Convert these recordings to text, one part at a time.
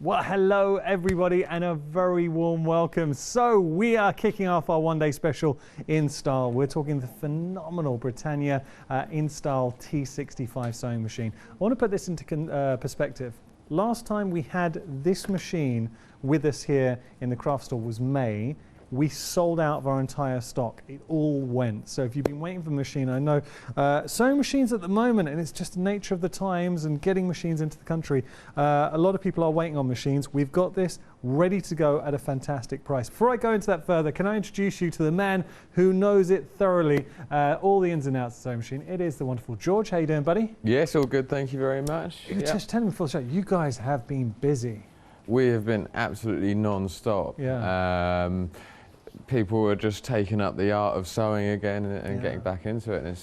Well, hello everybody and a very warm welcome. So we are kicking off our one-day special InStyle. We're talking the phenomenal Britannia InStyle T65 sewing machine. I want to put this into perspective. Last time we had this machine with us here in the craft store was May. We sold out of our entire stock. It all went. So if you've been waiting for a machine, I know sewing machines at the moment, and it's just the nature of the times and getting machines into the country. A lot of people are waiting on machines. We've got this ready to go at a fantastic price. Before I go into that further, can I introduce you to the man who knows it thoroughly, all the ins and outs of the sewing machine. It is the wonderful George. How you doing, buddy? Yes, all good. Thank you very much. Just tell me before the show, you guys have been busy. We have been absolutely non-stop. Yeah. People are just taking up the art of sewing again and getting back into it, and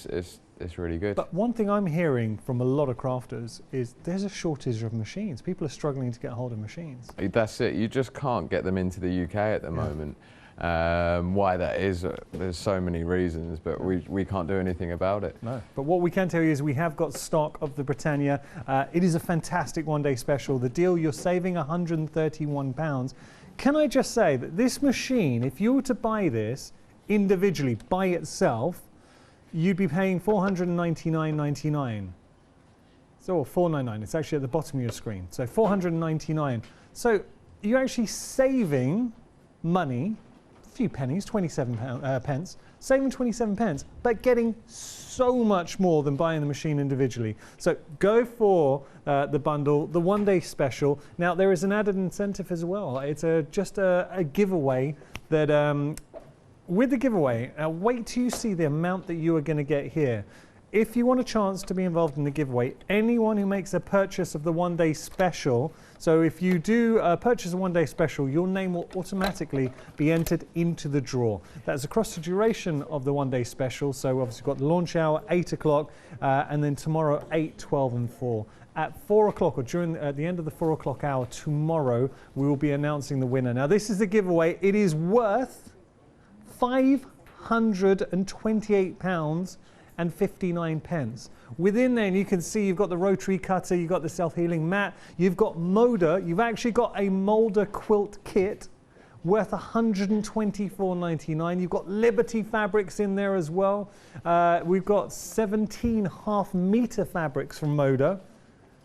it's really good. But one thing I'm hearing from a lot of crafters is there's a shortage of machines. People are struggling to get hold of machines. That's it. You just can't get them into the UK at the moment. Why that is, there's so many reasons, but we can't do anything about it. No. But what we can tell you is we have got stock of the Britannia. It is a fantastic one-day special. The deal, you're saving £131. Can I just say that this machine, if you were to buy this individually by itself, you'd be paying $499.99. So $499. It's actually at the bottom of your screen. So $499. So you're actually saving money, a few pennies, 27 pence, saving 27 pence, but getting so much more than buying the machine individually. So go for the bundle, the one-day special. Now there is an added incentive as well. It's just a giveaway that, with the giveaway, wait till you see the amount that you are going to get here. If you want a chance to be involved in the giveaway, anyone who makes a purchase of the one-day special, so if you do purchase a one-day special, your name will automatically be entered into the draw. That's across the duration of the one-day special, so obviously you've got the launch hour, 8 o'clock, and then tomorrow, 8, 12 and 4. At 4 o'clock, or during the end of the 4 o'clock hour tomorrow, we will be announcing the winner. Now this is the giveaway. It is worth £528 and 59 pence. Within there, you can see you've got the rotary cutter, you've got the self-healing mat, you've got molder, you've actually got a molder quilt kit worth $124.99. You've got Liberty fabrics in there as well. We've got 17 half-meter fabrics from Moda.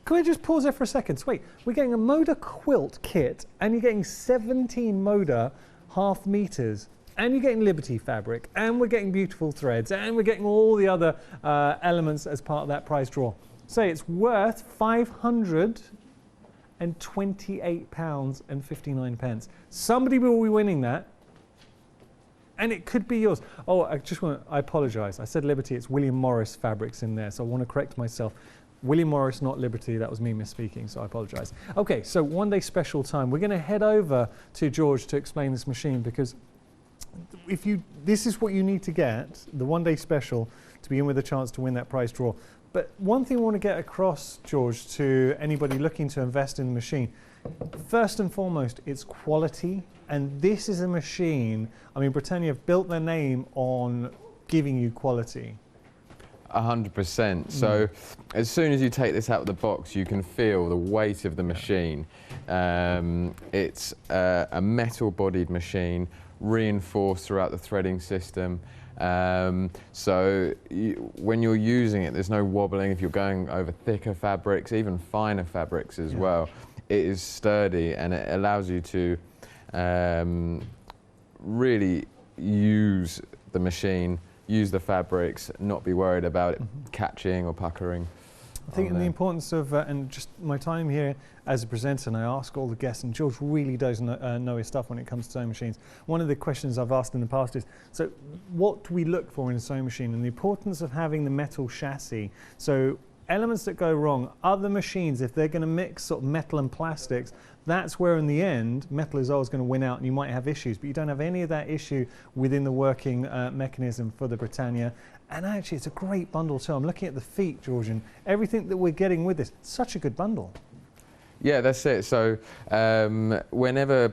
Can I just pause there for a second? So wait, we're getting a Moda quilt kit and you're getting 17 Moda half meters. And you're getting Liberty fabric, and we're getting beautiful threads, and we're getting all the other elements as part of that prize draw. So it's worth £528 and 59 pence. Somebody will be winning that, and it could be yours. Oh, I apologise. I said Liberty, it's William Morris fabrics in there, so I want to correct myself. William Morris, not Liberty. That was me misspeaking, so I apologise. Okay, so one-day special time. We're going to head over to George to explain this machine, because this is what you need to get, the one-day special, to begin with a chance to win that prize draw. But one thing I want to get across, George, to anybody looking to invest in the machine, first and foremost, it's quality. And this is a machine, I mean, Britannia have built their name on giving you quality. 100%. So as soon as you take this out of the box, you can feel the weight of the machine. It's a metal-bodied machine, reinforced throughout the threading system. So when you're using it, there's no wobbling. If you're going over thicker fabrics, even finer fabrics as well, it is sturdy, and it allows you to really use the machine, use the fabrics, not be worried about it catching or puckering. I think the importance of, and just my time here as a presenter, and I ask all the guests, and George really does know his stuff when it comes to sewing machines. One of the questions I've asked in the past is, so what do we look for in a sewing machine, and the importance of having the metal chassis. So elements that go wrong, other machines, if they're going to mix sort of metal and plastics, that's where in the end metal is always going to win out, and you might have issues, but you don't have any of that issue within the working mechanism for the Britannia. And actually it's a great bundle too. I'm looking at the feet, George, and everything that we're getting with this, such a good bundle. Yeah, that's it. So whenever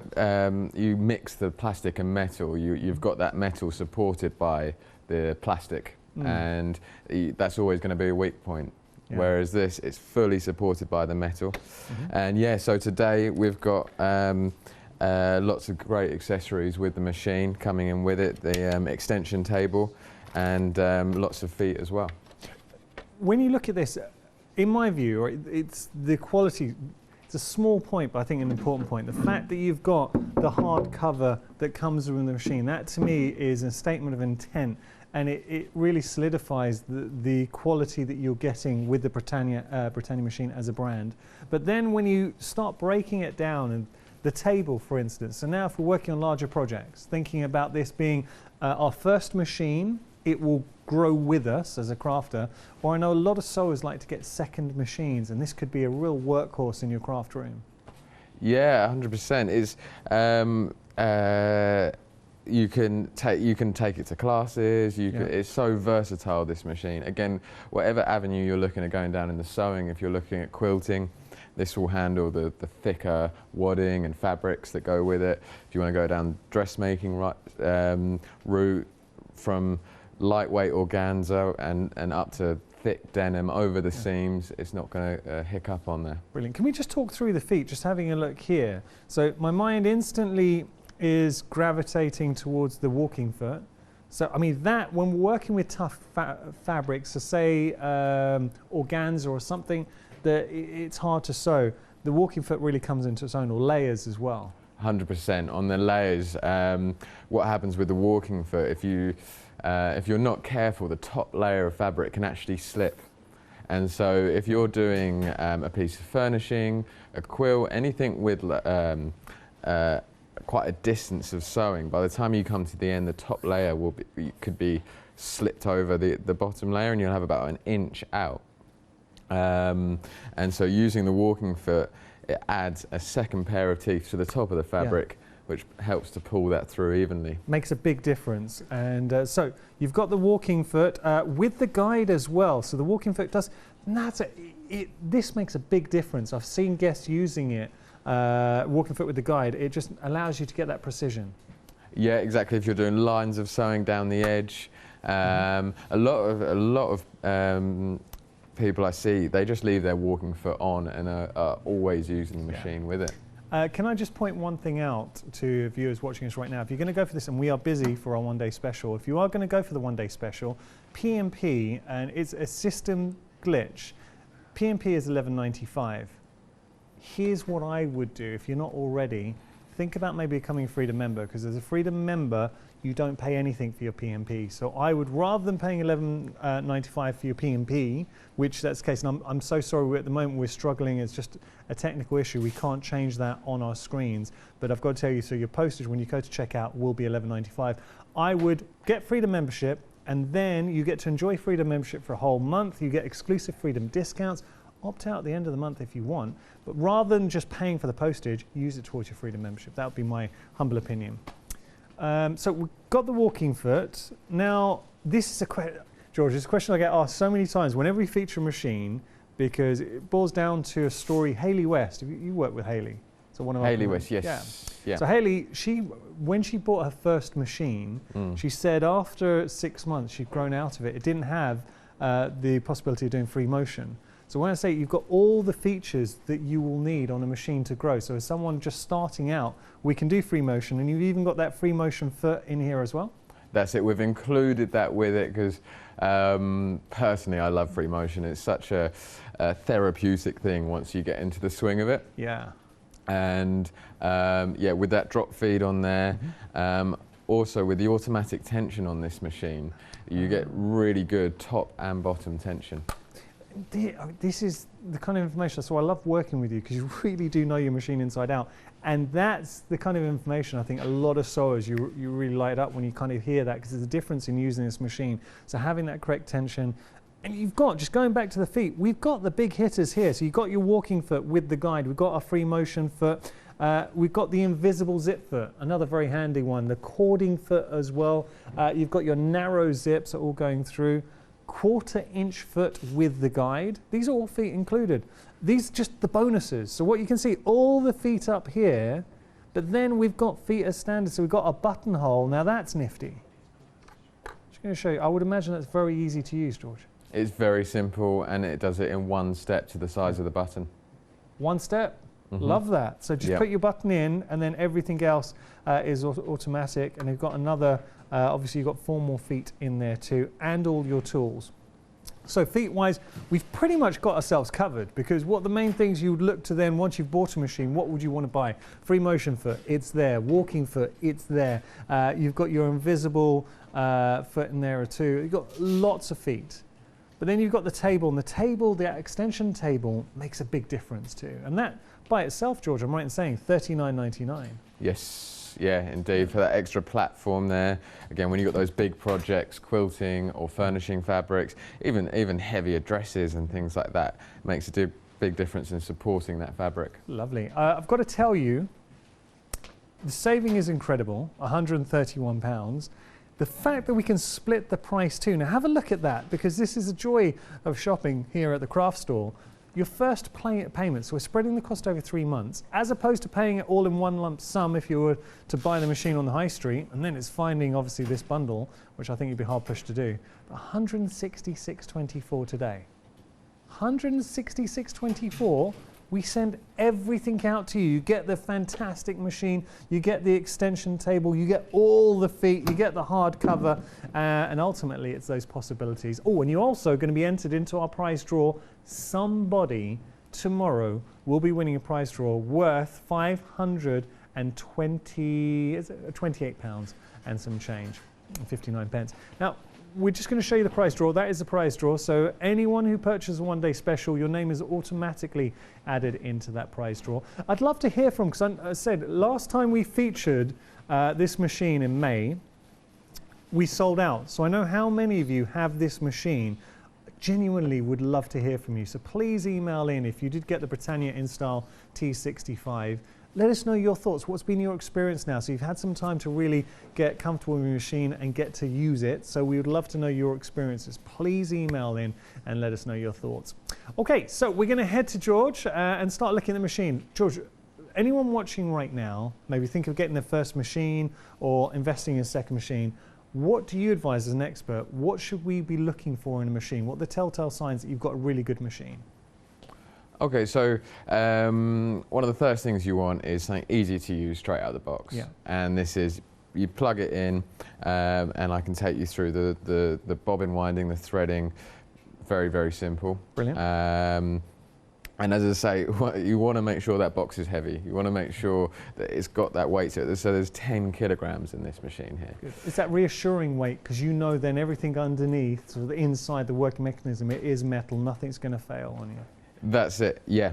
you mix the plastic and metal, you've got that metal supported by the plastic, and that's always going to be a weak point. Yeah. Whereas this, it's fully supported by the metal. And yeah, so today we've got lots of great accessories with the machine coming in with it, the extension table, and lots of feet as well. When you look at this, in my view, it's the quality. It's a small point, but I think an important point. The fact that you've got the hard cover that comes with the machine, that to me is a statement of intent, and it really solidifies the quality that you're getting with the Britannia machine as a brand. But then when you start breaking it down, and the table, for instance, so now if we're working on larger projects, thinking about this being our first machine, it will grow with us as a crafter, or I know a lot of sewers like to get second machines, and this could be a real workhorse in your craft room. Yeah, 100%. You can take it to classes. It's so versatile, this machine. Again, whatever avenue you're looking at going down in the sewing, if you're looking at quilting, this will handle the thicker wadding and fabrics that go with it. If you want to go down dressmaking route, from lightweight organza and up to thick denim over the seams, it's not going to hiccup on there. Brilliant. Can we just talk through the feet, just having a look here? So my mind instantly is gravitating towards the walking foot. So I mean that when we're working with tough fabrics, so say organza or something that it's hard to sew, the walking foot really comes into its own, or layers as well. 100% on the layers. What happens with the walking foot, if you're not careful, the top layer of fabric can actually slip. And so if you're doing a piece of furnishing, a quilt, anything with quite a distance of sewing, by the time you come to the end, the top layer could be slipped over the bottom layer, and you'll have about an inch out. And so using the walking foot, it adds a second pair of teeth to the top of the fabric, which helps to pull that through evenly. Makes a big difference. And so you've got the walking foot with the guide as well. So the walking foot does, this makes a big difference. I've seen guests using it, walking foot with the guide. It just allows you to get that precision. Yeah, exactly. If you're doing lines of sewing down the edge, a lot of people I see, they just leave their walking foot on and are always using the machine with it. Can I just point one thing out to viewers watching us right now? If you're going to go for this, and we are busy for our one-day special, if you are going to go for the one-day special, P&P, and it's a system glitch, P&P is $11.95. Here's what I would do if you're not already. Think about maybe becoming a Freedom member, because as a Freedom member, you don't pay anything for your P&P. So I would, rather than paying $11.95 for your P&P, which that's the case, and I'm so sorry, at the moment we're struggling, it's just a technical issue, we can't change that on our screens, but I've got to tell you, so your postage when you go to checkout will be $11.95. I would get Freedom membership, and then you get to enjoy Freedom membership for a whole month, you get exclusive Freedom discounts, opt out at the end of the month if you want, but rather than just paying for the postage, use it towards your Freedom membership. That would be my humble opinion. So we've got the walking foot. Now, this is a question, George, it's a question I get asked so many times whenever we feature a machine, because it boils down to a story. Hayley West, you work with Hayley. So one of Hayley West, yes. Yeah. So Hayley, when she bought her first machine, she said after 6 months she'd grown out of it. It didn't have the possibility of doing free motion. So when I say you've got all the features that you will need on a machine to grow, so as someone just starting out, we can do free motion, and you've even got that free motion foot in here as well? That's it, we've included that with it because personally I love free motion. It's such a therapeutic thing once you get into the swing of it. Yeah. And yeah, with that drop feed on there, also with the automatic tension on this machine, you get really good top and bottom tension. This is the kind of information, so I love working with you because you really do know your machine inside out, and that's the kind of information I think a lot of sewers, you really light up when you kind of hear that, because there's a difference in using this machine. So having that correct tension, and you've got, just going back to the feet, we've got the big hitters here. So you've got your walking foot with the guide, we've got our free motion foot, we've got the invisible zip foot, another very handy one, the cording foot as well, you've got your narrow zips all going through, 1/4 inch foot with the guide. These are all feet included. These are just the bonuses. So what you can see, all the feet up here, but then we've got feet as standard. So we've got a buttonhole. Now that's nifty. Just going to show you. I would imagine that's very easy to use, George. It's very simple, and it does it in one step to the size of the button. One step? Love that. So just put your button in, and then everything else is automatic. And you've got another, obviously you've got 4 more feet in there too, and all your tools. So feet-wise, we've pretty much got ourselves covered, because what the main things you would look to then, once you've bought a machine, what would you want to buy? Free motion foot, it's there. Walking foot, it's there. You've got your invisible foot in there too. You've got lots of feet. But then you've got the table, and the table, the extension table, makes a big difference too. And that by itself, George, I'm right in saying $39.99. Yes, yeah, indeed, for that extra platform there. Again, when you've got those big projects, quilting or furnishing fabrics, even heavier dresses and things like that, makes a big difference in supporting that fabric. Lovely. I've got to tell you, the saving is incredible, £131. The fact that we can split the price too. Now have a look at that, because this is a joy of shopping here at the craft store. Your first payment, so we're spreading the cost over 3 months, as opposed to paying it all in one lump sum if you were to buy the machine on the high street, and then it's finding obviously this bundle, which I think you'd be hard pushed to do. But $166.24 today. $166.24. We send everything out to you. You get the fantastic machine, you get the extension table, you get all the feet, you get the hard cover, and ultimately it's those possibilities. Oh, and you're also going to be entered into our prize draw. Somebody tomorrow will be winning a prize draw worth £528 and some change, 59 pence. Now, we're just going to show you the prize draw. That is the prize draw. So anyone who purchases a one-day special, your name is automatically added into that prize draw. I'd love to hear from, because I said last time we featured this machine in May, we sold out. So I know how many of you have this machine. Genuinely would love to hear from you. So please email in if you did get the Britannia InStyle T65. Let us know your thoughts. What's been your experience now? So you've had some time to really get comfortable with your machine and get to use it. So we would love to know your experiences. Please email in and let us know your thoughts. Okay, so we're going to head to George and start looking at the machine. George, anyone watching right now, maybe think of getting their first machine or investing in a second machine. What do you advise as an expert? What should we be looking for in a machine? What are the telltale signs that you've got a really good machine? Okay, so one of the first things you want is something easy to use straight out of the box. Yeah. And this is, you plug it in, and I can take you through the bobbin winding, the threading, very, very simple. Brilliant. And as I say, you want to make sure that box is heavy. You want to make sure that it's got that weight to it. So there's 10 kilograms in this machine here. Good. It's that reassuring weight, because you know then everything underneath, sort of inside the working mechanism, it is metal. Nothing's going to fail on you. That's it, yeah.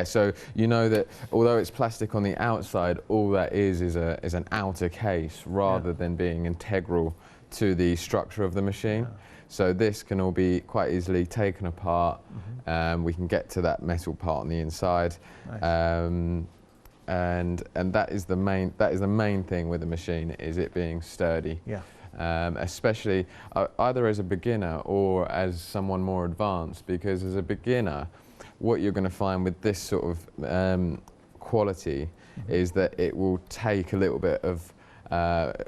So you know that although it's plastic on the outside, all that is an outer case rather than being integral to the structure of the machine. Yeah. So this can all be quite easily taken apart. We can get to that metal part on the inside. Nice. And that is the main thing with the machine, is it being sturdy. Yeah. Especially either as a beginner or as someone more advanced, because as a beginner, what you're going to find with this sort of quality is that it will take a little bit of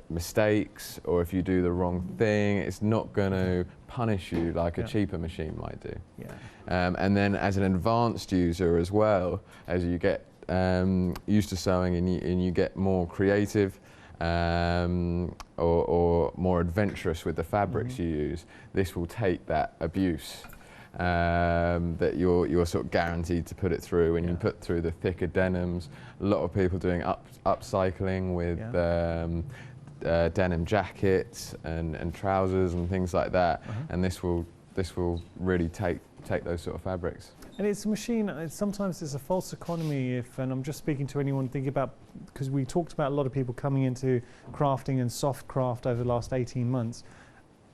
mistakes, or if you do the wrong thing, it's not going to punish you like a cheaper machine might do. Yeah. And then as an advanced user as well, as you get used to sewing and you get more creative or more adventurous with the fabrics you use, this will take that abuse that you're sort of guaranteed to put it through, and you put through the thicker denims. A lot of people doing upcycling with denim jackets and trousers and things like that, and this will really take those sort of fabrics. And it's a machine, sometimes it's a false economy and I'm just speaking to anyone thinking about, because we talked about a lot of people coming into crafting and soft craft over the last 18 months.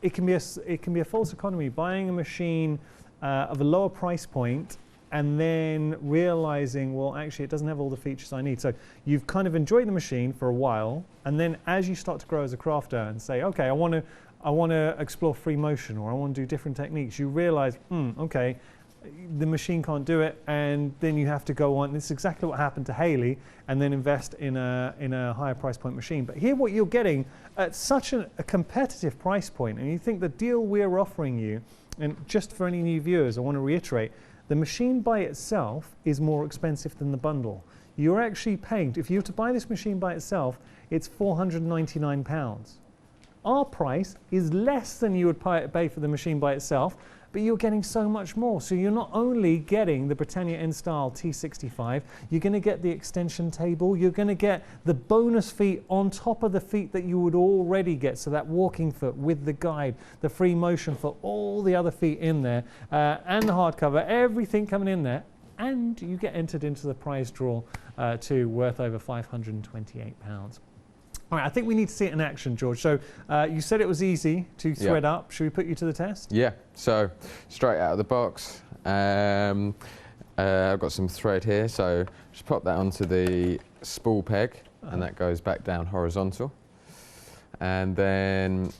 It can be a false economy, buying a machine of a lower price point and then realizing, well, actually it doesn't have all the features I need. So you've kind of enjoyed the machine for a while, and then as you start to grow as a crafter and say, okay, I want to explore free motion, or I want to do different techniques, you realize, okay, the machine can't do it, and then you have to go on. This is exactly what happened to Haley, and then invest in a higher price point machine. But here, what you're getting at such a competitive price point, and you think the deal we're offering you And just for any new viewers, I want to reiterate, the machine by itself is more expensive than the bundle. You're actually paying, if you were to buy this machine by itself, it's £499. Our price is less than you would pay for the machine by itself, but you're getting so much more. So you're not only getting the Britannia InStyle T65, you're going to get the extension table, you're going to get the bonus feet on top of the feet that you would already get. So that walking foot with the guide, the free motion for all the other feet in there, and the hardcover, everything coming in there. And you get entered into the prize draw too, worth over £528. All right, I think we need to see it in action, George. So you said it was easy to thread up. Should we put you to the test? Yeah, so straight out of the box, I've got some thread here, so just pop that onto the spool peg, and that goes back down horizontal. And then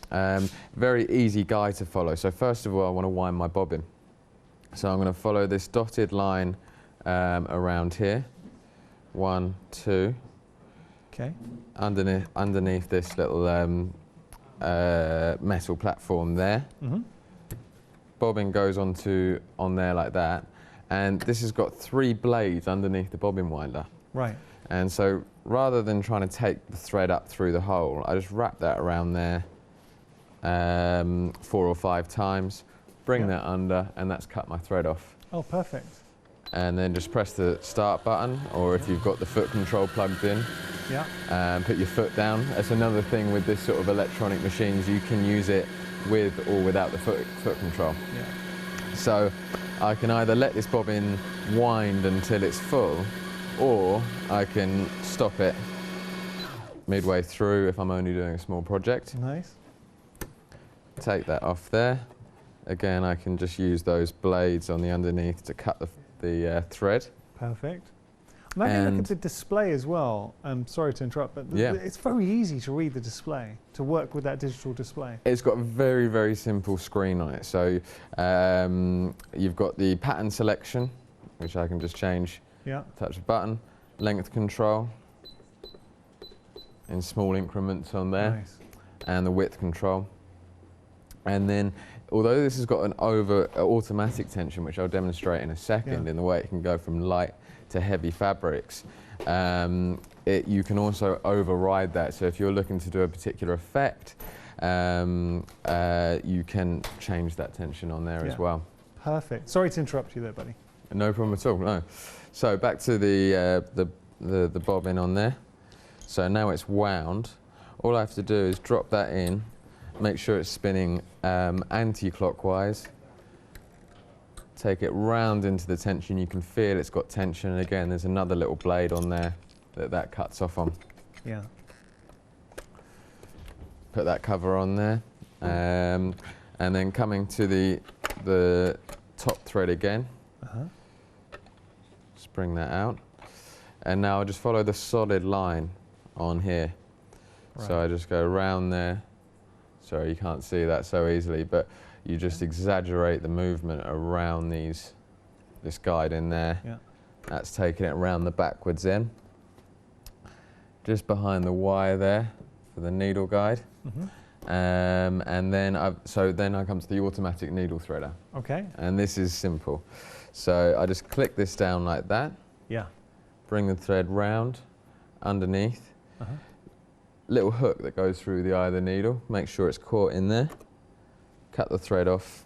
very easy guide to follow. So first of all, I want to wind my bobbin. So I'm going to follow this dotted line around here. 1, 2. Okay. Underneath this little metal platform there. Bobbin goes on there like that, and this has got 3 blades underneath the bobbin winder. Right. And so rather than trying to take the thread up through the hole, I just wrap that around there 4 or 5 times, bring that under, and that's cut my thread off. Oh, perfect. And then just press the start button, or if you've got the foot control plugged in, put your foot down. That's another thing with this sort of electronic machines, you can use it with or without the foot control. Yeah. So I can either let this bobbin wind until it's full, or I can stop it midway through if I'm only doing a small project. Nice. Take that off there. Again, I can just use those blades on the underneath to cut the thread. Perfect. I'm having a look at the display as well. I'm sorry to interrupt, but it's very easy to read the display, to work with that digital display. It's got a very, very simple screen on it. So you've got the pattern selection, which I can just change, touch a button, length control in small increments on there, and the width control. And then, although this has got an automatic tension, which I'll demonstrate in a second, in the way it can go from light to heavy fabrics, you can also override that. So if you're looking to do a particular effect, you can change that tension on there as well. Perfect. Sorry to interrupt you there, buddy. No problem at all, no. So back to the bobbin on there. So now it's wound. All I have to do is drop that in, make sure it's spinning anti-clockwise, take it round into the tension. You can feel it's got tension, and again there's another little blade on there that cuts off on. Yeah. Put that cover on there, and then coming to the top thread again, just bring that out, and now I'll just follow the solid line on here. So I just go around there. Sorry, you can't see that so easily, but you just exaggerate the movement around this guide in there. Yeah. That's taking it around the backwards end. Just behind the wire there for the needle guide. And then I come to the automatic needle threader. Okay. And this is simple. So I just click this down like that. Yeah. Bring the thread round underneath. Little hook that goes through the eye of the needle, make sure it's caught in there, cut the thread off,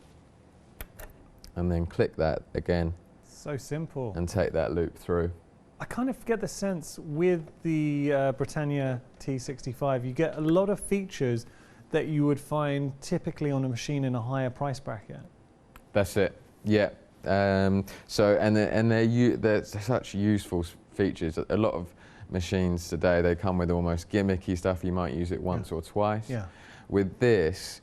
and then click that again. So simple. And take that loop through. I kind of get the sense with the Britannia T65, you get a lot of features that you would find typically on a machine in a higher price bracket. That's it, yeah. They're such useful features. A lot of machines today, they come with almost gimmicky stuff. You might use it once or twice. Yeah. With this,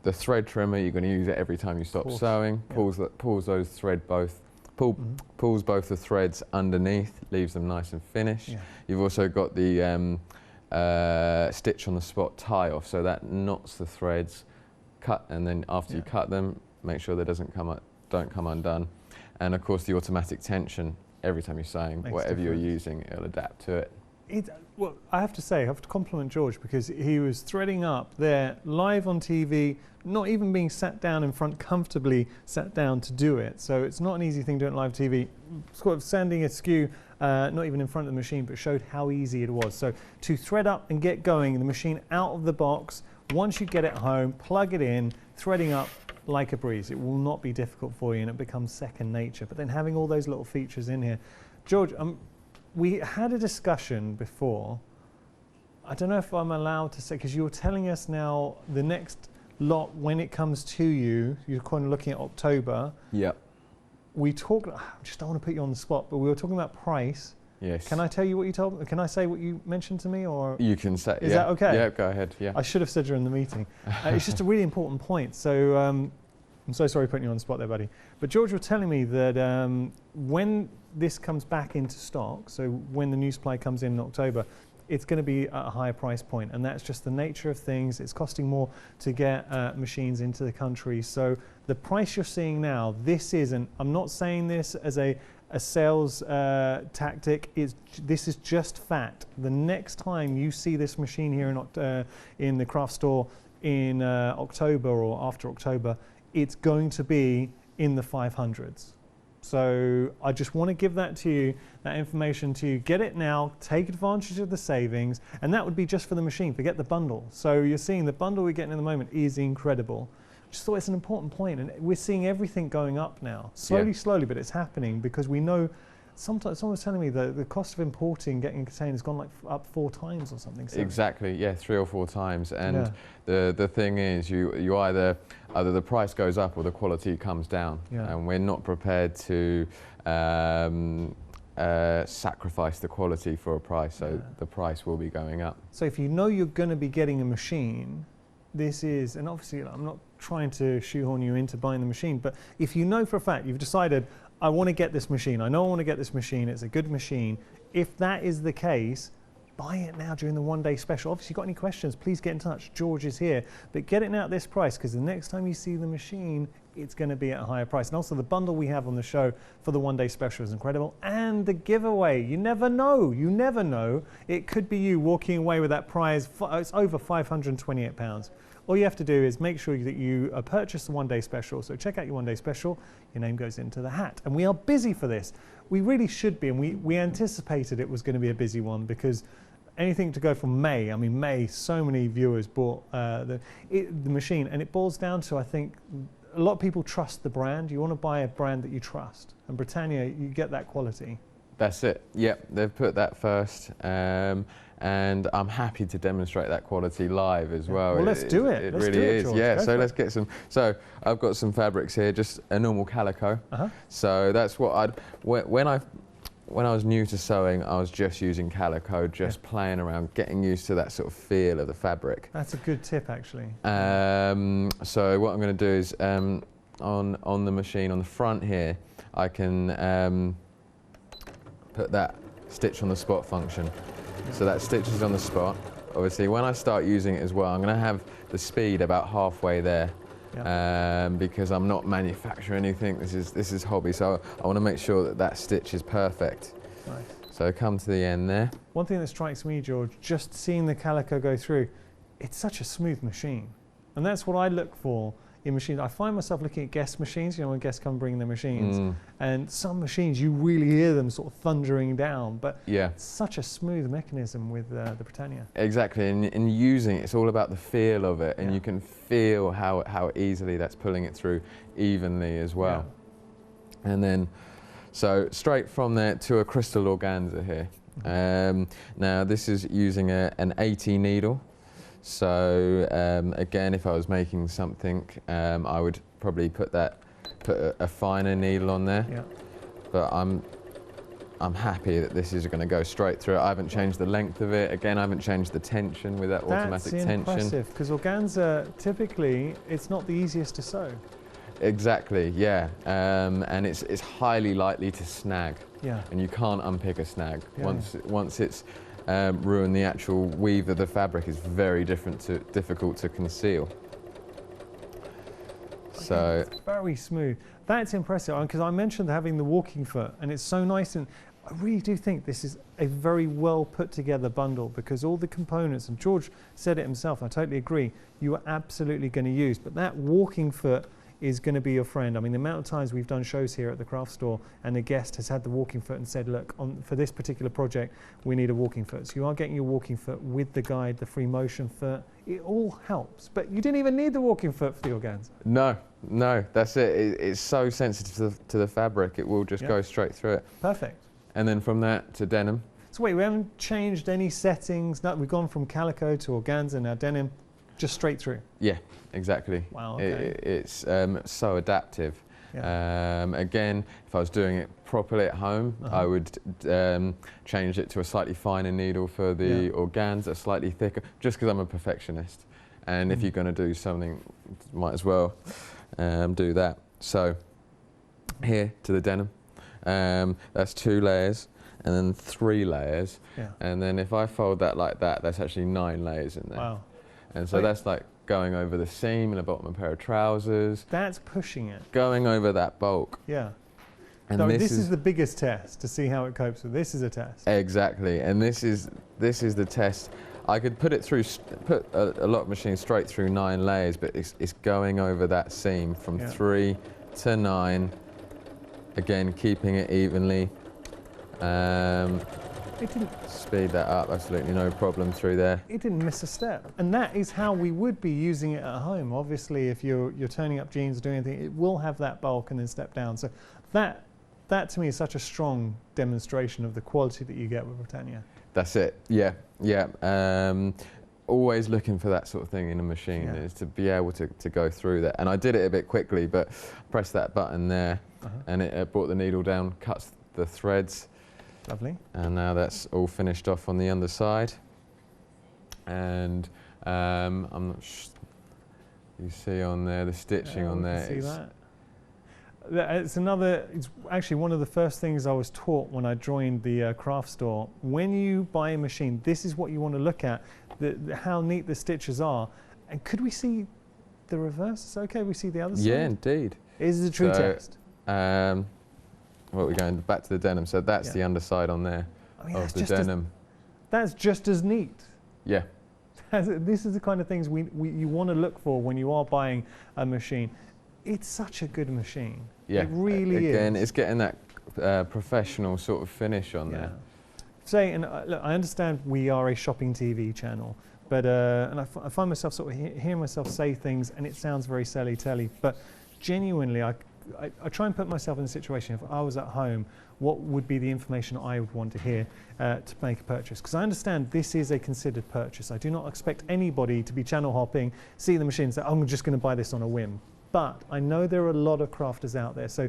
the thread trimmer, you're going to use it every time you stop sewing. Pulls those pulls both the threads underneath, leaves them nice and finished. Yeah. You've also got the stitch on the spot tie off, so that knots the threads. Cut, and then after you cut them, make sure they don't come undone. And of course, the automatic tension. Every time you're sewing, whatever you're using, it'll adapt to it. Well, I have to say, I have to compliment George because he was threading up there live on TV, not even being sat down in front, comfortably sat down to do it. So it's not an easy thing doing live TV. Sort of sanding askew, not even in front of the machine, but showed how easy it was. So to thread up and get going, the machine out of the box, once you get it home, plug it in, threading up like a breeze. It will not be difficult for you and it becomes second nature. But then having all those little features in here. George, we had a discussion before. I don't know if I'm allowed to say, because you're telling us now the next lot, when it comes to you, you're kind of looking at October. Yep. We talked, I just don't want to put you on the spot, but we were talking about price. Yes. Can I tell you what you told me? Can I say what you mentioned to me? Or you can say, is that okay? Yeah, go ahead. Yeah. I should have said during the meeting. It's just a really important point. So I'm so sorry putting you on the spot there, buddy. But George was telling me that when this comes back into stock, so when the new supply comes in October, it's going to be at a higher price point, and that's just the nature of things. It's costing more to get machines into the country. So the price you're seeing now, this isn't, I'm not saying this as a sales tactic, this is just fact. The next time you see this machine here in the craft store in October or after October, it's going to be in the 500s. So I just want to give that to you, that information to you. Get it now, take advantage of the savings, and that would be just for the machine. Forget the bundle. So you're seeing the bundle we're getting at the moment is incredible. Just thought it's an important point, and we're seeing everything going up now. Slowly, but it's happening because we know. Sometimes someone was telling me the cost of importing, getting a container has gone like up 4 times or something. So exactly, yeah, 3 or 4 times. And the thing is, you either the price goes up or the quality comes down. Yeah. And we're not prepared to sacrifice the quality for a price, so the price will be going up. So if you know you're going to be getting a machine, this is, and obviously I'm not trying to shoehorn you into buying the machine, but if you know for a fact, you've decided, I want to get this machine, I know I want to get this machine, it's a good machine. If that is the case, buy it now during the one-day special. Obviously, if you've got any questions, please get in touch. George is here. But get it now at this price, because the next time you see the machine, it's going to be at a higher price. And also the bundle we have on the show for the one-day special is incredible. And the giveaway, you never know. It could be you walking away with that prize. It's over £528. All you have to do is make sure that you purchase the one-day special. So check out your one-day special. Your name goes into the hat. And we are busy for this. We really should be. And we anticipated it was going to be a busy one because anything to go from May, I mean, May, so many viewers bought the machine. And it boils down to, I think, a lot of people trust the brand. You want to buy a brand that you trust. And Britannia, you get that quality. That's it. Yep, they've put that first. And I'm happy to demonstrate that quality live as well. Well, let's do it. It let's really do it, is. George. Yeah, Go so let's get some. So I've got some fabrics here, just a normal calico. So that's what when I was new to sewing, I was just using calico, just playing around, getting used to that sort of feel of the fabric. That's a good tip, actually. So what I'm going to do is on the machine on the front here, I can put that stitch on the spot function. So that stitches on the spot. Obviously, when I start using it as well, I'm going to have the speed about halfway there, because I'm not manufacturing anything. This is hobby, so I want to make sure that that stitch is perfect. Nice. So come to the end there. One thing that strikes me, George, just seeing the calico go through, it's such a smooth machine, and that's what I look for in machines. I find myself looking at guest machines, you know, when guests come bring their machines, and some machines you really hear them sort of thundering down, but it's such a smooth mechanism with the Britannia. Exactly, and using it, it's all about the feel of it, and you can feel how easily that's pulling it through evenly as well. And then, so straight from there to a crystal organza here. Now this is using an 80 needle. So again, if I was making something, I would probably put a finer needle on there. But I'm happy that this is going to go straight through. I haven't changed the length of it. Again, I haven't changed the tension with that automatic tension. That's impressive, because organza, typically, it's not the easiest to sew. Exactly, yeah. And it's highly likely to snag. And you can't unpick a snag. Once it's ruin the actual weave of the fabric is very difficult to conceal. So it's very smooth. That's impressive, because I mentioned having the walking foot, and it's so nice, and I really do think this is a very well put together bundle, because all the components, and George said it himself, I totally agree, you are absolutely going to use, but that walking foot is going to be your friend. I mean, the amount of times we've done shows here at the craft store and the guest has had the walking foot and said, look, for this particular project, we need a walking foot. So you are getting your walking foot with the guide, the free motion foot. It all helps, but you didn't even need the walking foot for the organza. No, no, that's it. It's so sensitive to the fabric, it will just go straight through it. Perfect. And then from that to denim. So wait, we haven't changed any settings. No, we've gone from calico to organza, now denim, just straight through. Yeah, exactly. Wow, okay. It's so adaptive. Yeah. Again, if I was doing it properly at home, I would change it to a slightly finer needle for the organza, slightly thicker, just because I'm a perfectionist. And if you're going to do something, might as well do that. So here to the denim. That's 2 layers and then 3 layers. Yeah. And then if I fold that like that, that's actually 9 layers in there. Wow. And so that's like going over the seam in the bottom of a pair of trousers. That's pushing it. Going over that bulk. Yeah. And so this is the biggest test to see how it copes with. This is a test. Exactly. And this is the test. I could put it through, put a lot of machines straight through 9 layers, but it's going over that seam from 3 to 9. Again, keeping it evenly. It didn't speed that up, absolutely no problem through there. It didn't miss a step. And that is how we would be using it at home. Obviously, if you're turning up jeans or doing anything, it will have that bulk and then step down. So that to me is such a strong demonstration of the quality that you get with Britannia. That's it, yeah. Always looking for that sort of thing in a machine, is to be able to go through that. And I did it a bit quickly, but press that button there and it brought the needle down, cuts the threads. Lovely. And now that's all finished off on the underside. And I'm not you see on there, the stitching on there. See that? It's actually one of the first things I was taught when I joined the craft store. When you buy a machine, this is what you want to look at, how neat the stitches are. And could we see the reverse? Is it okay? We see the other side? Yeah, indeed. Is it a true test? Well, we're going back to the denim, so that's the underside on there of the denim. That's just as neat. Yeah. This is the kind of things you want to look for when you are buying a machine. It's such a good machine. Yeah. It really is. Again, it's getting that professional sort of finish on there. Look, I understand we are a shopping TV channel, but and I find myself sort of hearing myself say things, and it sounds very silly-telly, but genuinely, I try and put myself in a situation, if I was at home, what would be the information I would want to hear to make a purchase? Because I understand this is a considered purchase. I do not expect anybody to be channel hopping, see the machine and say, I'm just going to buy this on a whim. But I know there are a lot of crafters out there. So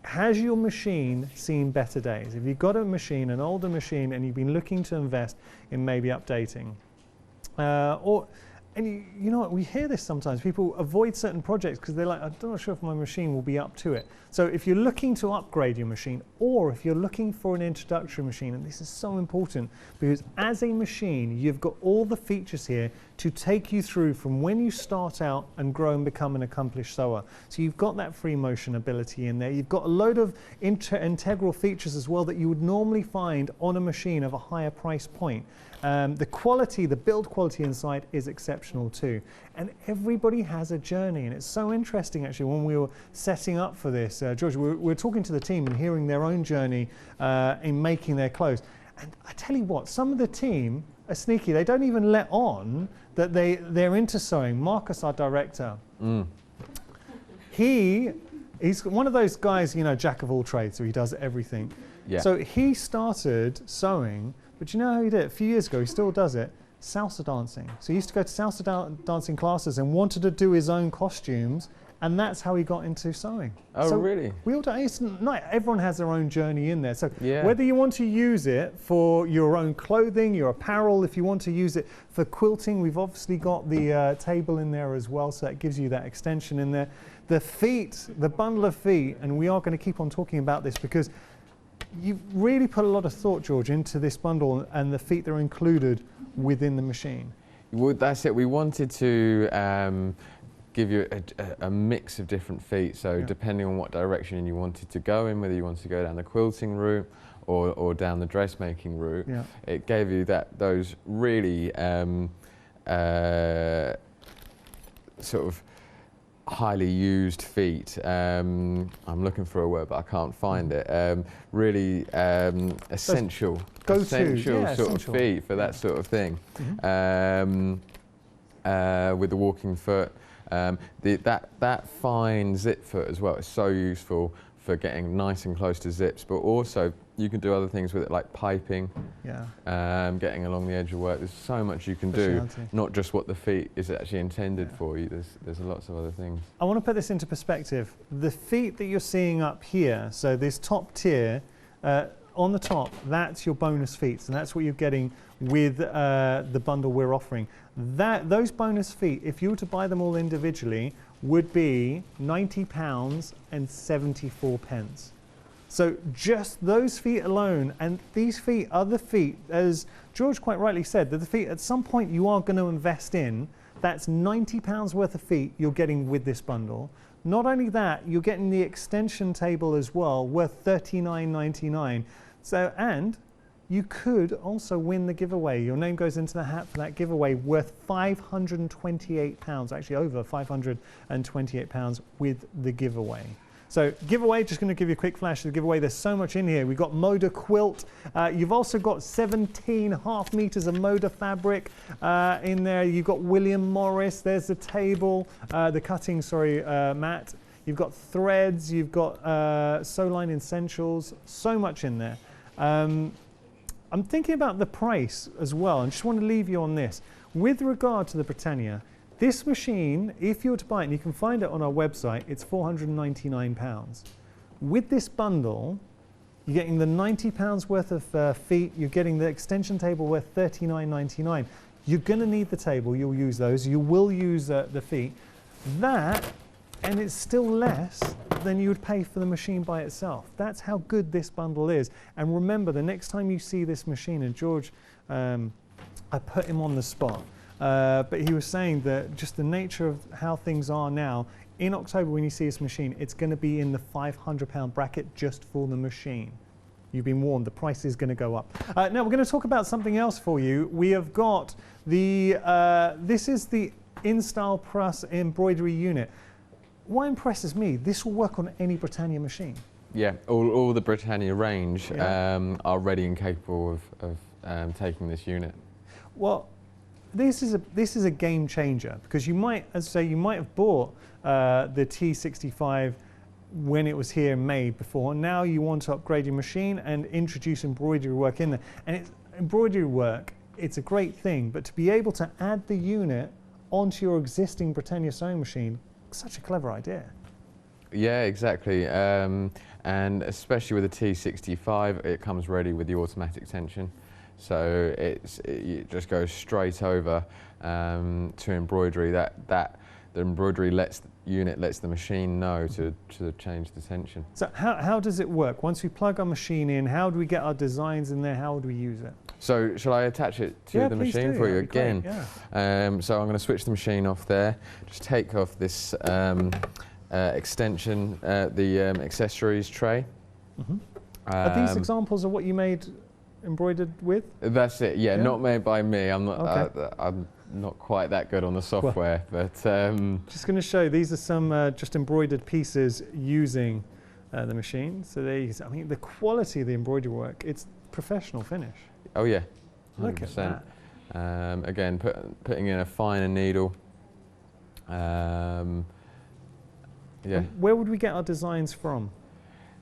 has your machine seen better days? If you've got a machine, an older machine, and you've been looking to invest in maybe updating, and you know what, we hear this sometimes. People avoid certain projects because they're like, I'm not sure if my machine will be up to it. So if you're looking to upgrade your machine, or if you're looking for an introductory machine, and this is so important, because as a machine, you've got all the features here to take you through from when you start out and grow and become an accomplished sewer. So you've got that free motion ability in there. You've got a load of integral features as well that you would normally find on a machine of a higher price point. The quality, the build quality inside is exceptional too. And everybody has a journey, and it's so interesting actually when we were setting up for this, George, we were talking to the team and hearing their own journey in making their clothes. And I tell you what, some of the team are sneaky. They don't even let on that they're into sewing. Marcus, our director, he's one of those guys, you know, jack of all trades, so he does everything. Yeah. So he started sewing, but you know how he did it? A few years ago, he still does it, salsa dancing. So he used to go to salsa dancing classes and wanted to do his own costumes, and that's how he got into sewing. Oh, so really? We all do. Everyone has their own journey in there. So whether you want to use it for your own clothing, your apparel, if you want to use it for quilting, we've obviously got the table in there as well, so that gives you that extension in there. The feet, the bundle of feet, and we are going to keep on talking about this because you've really put a lot of thought, George, into this bundle and the feet that are included within the machine. Well, that's it. We wanted to give you a mix of different feet, so depending on what direction you wanted to go in, whether you wanted to go down the quilting route or down the dressmaking route. Yeah. It gave you those really sort of highly used feet. I'm looking for a word, but I can't find it. Really essential sort of feet for that sort of thing. With the walking foot, that fine zip foot as well is so useful for getting nice and close to zips, but also you can do other things with it, like piping, getting along the edge of work. There's so much you can do, not just what the feet is actually intended for you. There's lots of other things. I want to put this into perspective. The feet that you're seeing up here, so this top tier, on the top, that's your bonus feet, and that's what you're getting with the bundle we're offering. Those bonus feet, if you were to buy them all individually, would be £90 and 74 pence. So just those feet alone, and these feet are the feet, as George quite rightly said, that the feet at some point you are going to invest in. That's £90 worth of feet you're getting with this bundle. Not only that, you're getting the extension table as well, worth $39.99. So, and you could also win the giveaway. Your name goes into the hat for that giveaway, worth £528, actually over £528 with the giveaway. So giveaway, just going to give you a quick flash of the giveaway. There's so much in here. We've got Moda quilt. You've also got 17.5 meters of Moda fabric in there. You've got William Morris. There's the table, the cutting, mat. You've got threads. You've got Sewline Essentials. So much in there. I'm thinking about the price as well, and just want to leave you on this. With regard to the Britannia, this machine, if you were to buy it, and you can find it on our website, it's £499. With this bundle, you're getting the £90 worth of feet, you're getting the extension table worth $39.99. You're going to need the table, you'll use those, you will use the feet. That, and it's still less than you would pay for the machine by itself. That's how good this bundle is. And remember, the next time you see this machine, and George, I put him on the spot, but he was saying that just the nature of how things are now, in October when you see this machine, it's going to be in the £500 bracket just for the machine. You've been warned, the price is going to go up. Now we're going to talk about something else for you. We have got the, this is the InStyle Plus embroidery unit. What impresses me, this will work on any Britannia machine. Yeah, all the Britannia range are ready and capable of taking this unit. Well, this is a game changer, because you might, as I say, you might have bought the T65 when it was here made before. Now you want to upgrade your machine and introduce embroidery work in there. And it's embroidery work, it's a great thing, but to be able to add the unit onto your existing Britannia sewing machine, such a clever idea. Yeah, exactly. And especially with the T65, it comes ready with the automatic tension. So it just goes straight over to embroidery. The embroidery unit lets the machine know to change the tension. So how does it work? Once we plug our machine in, how do we get our designs in there? How would we use it? So shall I attach it to the machine for you again? So I'm going to switch the machine off there. Just take off this extension, the accessories tray. Are these examples of what you made embroidered with? That's it. Yeah, not made by me. I'm not. I'm not quite that good on the software, but just going to show. These are some just embroidered pieces using the machine. So I mean, the quality of the embroidery work, it's professional finish. Oh yeah, 100%. Look at that. Again, putting in a finer needle. Yeah. Where would we get our designs from?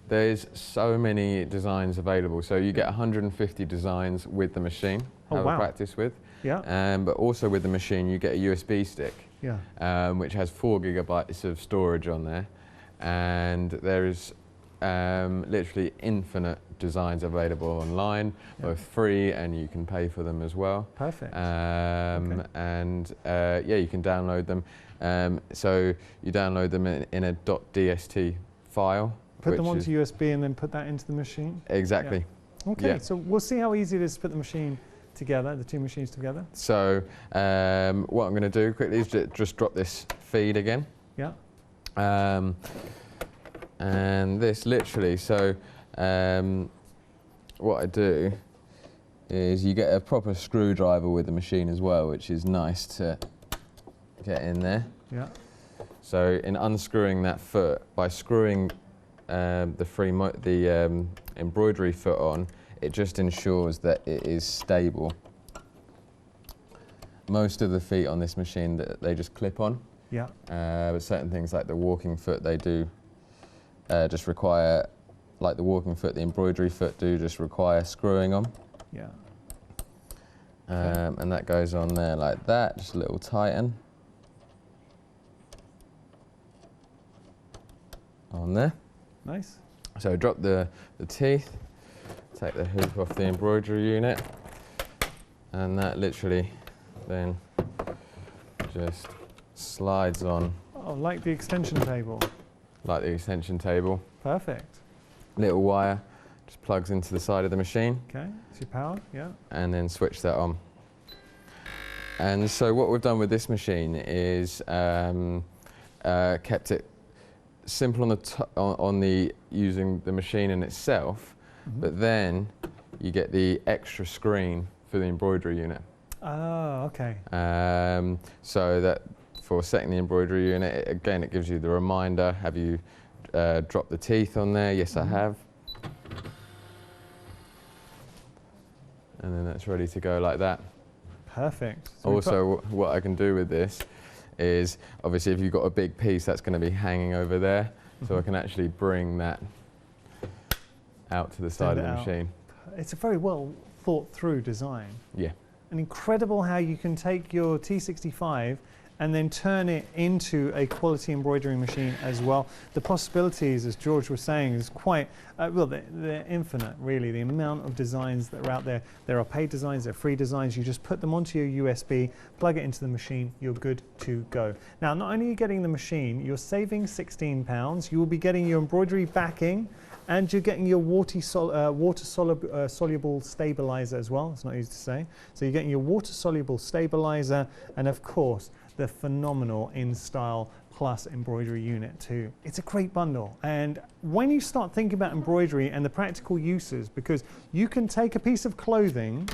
There's so many designs available. So you get 150 designs with the machine. Have a practice with. Yeah. But also with the machine, you get a USB stick. Yeah. Which has 4 gigabytes of storage on there, and there is literally infinite designs available online, both free and you can pay for them as well. Perfect. And yeah, you can download them. So you download them in a .dst file. Put them onto USB and then put that into the machine? Exactly. Yeah. Okay, so we'll see how easy it is to put the machine together, the two machines together. So what I'm going to do quickly is just drop this feed again. Yeah. And this literally, so what I do is you get a proper screwdriver with the machine as well, which is nice to get in there. Yeah. So in unscrewing that foot, by screwing the embroidery foot on, it just ensures that it is stable. Most of the feet on this machine, they just clip on. Yeah. But certain things like the walking foot, they do just require, like the walking foot, the embroidery foot do just require screwing on. Yeah. And that goes on there like that, just a little tighten. On there. Nice. So drop the teeth, take the hoop off the embroidery unit, and that literally then just slides on. Oh, like the extension table. Like the extension table. Perfect. Little wire just plugs into the side of the machine. Okay, it's your power, yeah. And then switch that on. And so what we've done with this machine is kept it simple on the using the machine in itself, but then you get the extra screen for the embroidery unit. Oh, okay. So that for setting the embroidery unit, again, it gives you the reminder. Have you dropped the teeth on there? Yes, I have. And then that's ready to go like that. Perfect. So also, what I can do with this is, obviously, if you've got a big piece, that's going to be hanging over there. So I can actually bring that out to the side of the machine. It's a very well thought through design. Yeah. And incredible how you can take your T65 and then turn it into a quality embroidery machine as well. The possibilities, as George was saying, is quite, well, they're infinite, really. The amount of designs that are out there. There are paid designs, there are free designs. You just put them onto your USB, plug it into the machine, you're good to go. Now, not only are you getting the machine, you're saving £16. You will be getting your embroidery backing, and you're getting your water-soluble stabilizer as well. It's not easy to say. So you're getting your water-soluble stabilizer, and of course, the phenomenal InStyle Plus embroidery unit too. It's a great bundle. And when you start thinking about embroidery and the practical uses, because you can take a piece of clothing,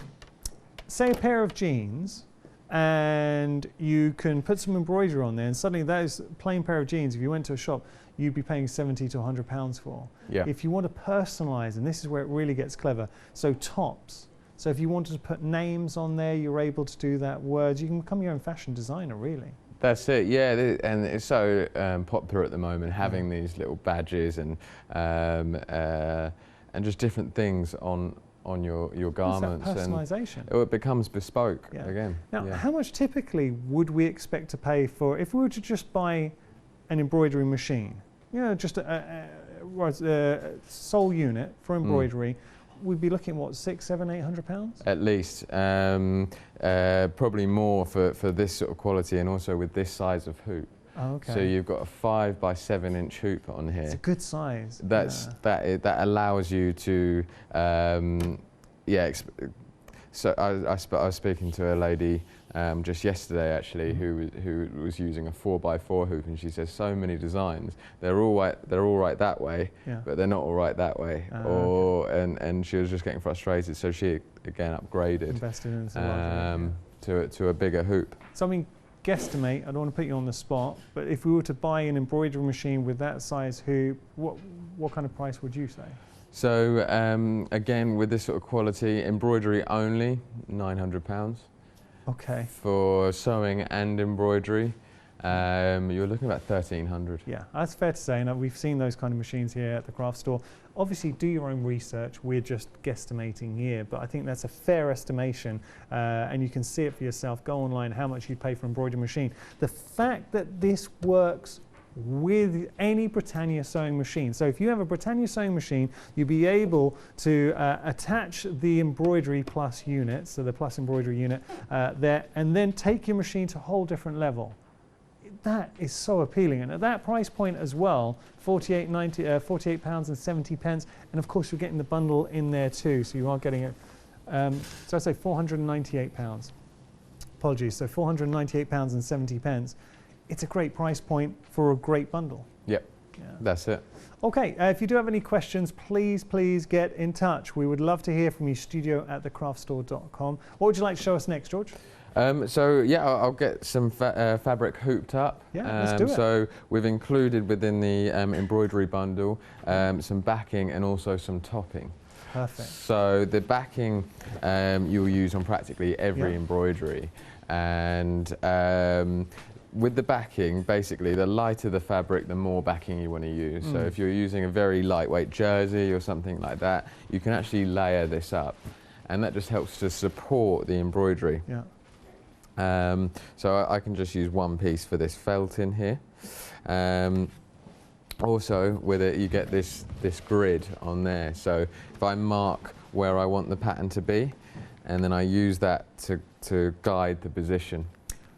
say a pair of jeans, and you can put some embroidery on there, and suddenly those plain pair of jeans, if you went to a shop, you'd be paying 70 to 100 pounds for. Yeah. If you want to personalize, and this is where it really gets clever, so tops. So if you wanted to put names on there, you're able to do that, words. You can become your own fashion designer, really. That's it, yeah, and it's so popular at the moment, having these little badges and just different things on your garments. It's that personalisation. And it becomes bespoke again. Now, how much typically would we expect to pay for, if we were to just buy an embroidery machine, you know, just a sole unit for embroidery, we'd be looking at what, £600, £700, £800? At least, probably more for this sort of quality, and also with this size of hoop. Oh, okay. So you've got a 5 by 7 inch hoop on here. It's a good size. That allows you to, So I was speaking to a lady just yesterday actually who was using a 4 by 4 hoop, and she says so many designs, they're all right that way, but they're not all right that way, and she was just getting frustrated, so she again upgraded, invested in to a bigger hoop. So I mean, guesstimate, I don't want to put you on the spot, but if we were to buy an embroidery machine with that size hoop, what kind of price would you say? So again, with this sort of quality, embroidery only, £900. Okay. For sewing and embroidery, you're looking about 1,300. Yeah, that's fair to say. And we've seen those kind of machines here at the craft store. Obviously, do your own research. We're just guesstimating here, but I think that's a fair estimation, and you can see it for yourself. Go online, how much you'd pay for an embroidery machine. The fact that this works with any Britannia sewing machine. So if you have a Britannia sewing machine, you'll be able to attach the embroidery plus unit, so the plus embroidery unit there, and then take your machine to a whole different level. That is so appealing, and at that price point as well, £48.70, and of course you're getting the bundle in there too, so you are getting it. So I say £498. Apologies, so £498.70. It's a great price point for a great bundle. Yep, that's it. Okay, if you do have any questions, please get in touch. We would love to hear from you, studio@thecraftstore.com. What would you like to show us next, George? So yeah, I'll get some fabric hooped up. Yeah, let's do it. So we've included within the embroidery bundle some backing and also some topping. Perfect. So the backing you'll use on practically every embroidery, and with the backing, basically, the lighter the fabric, the more backing you want to use. So if you're using a very lightweight jersey or something like that, you can actually layer this up, and that just helps to support the embroidery. Yeah. So I can just use one piece for this felt in here. Also, with it, you get this grid on there. So if I mark where I want the pattern to be, and then I use that to guide the position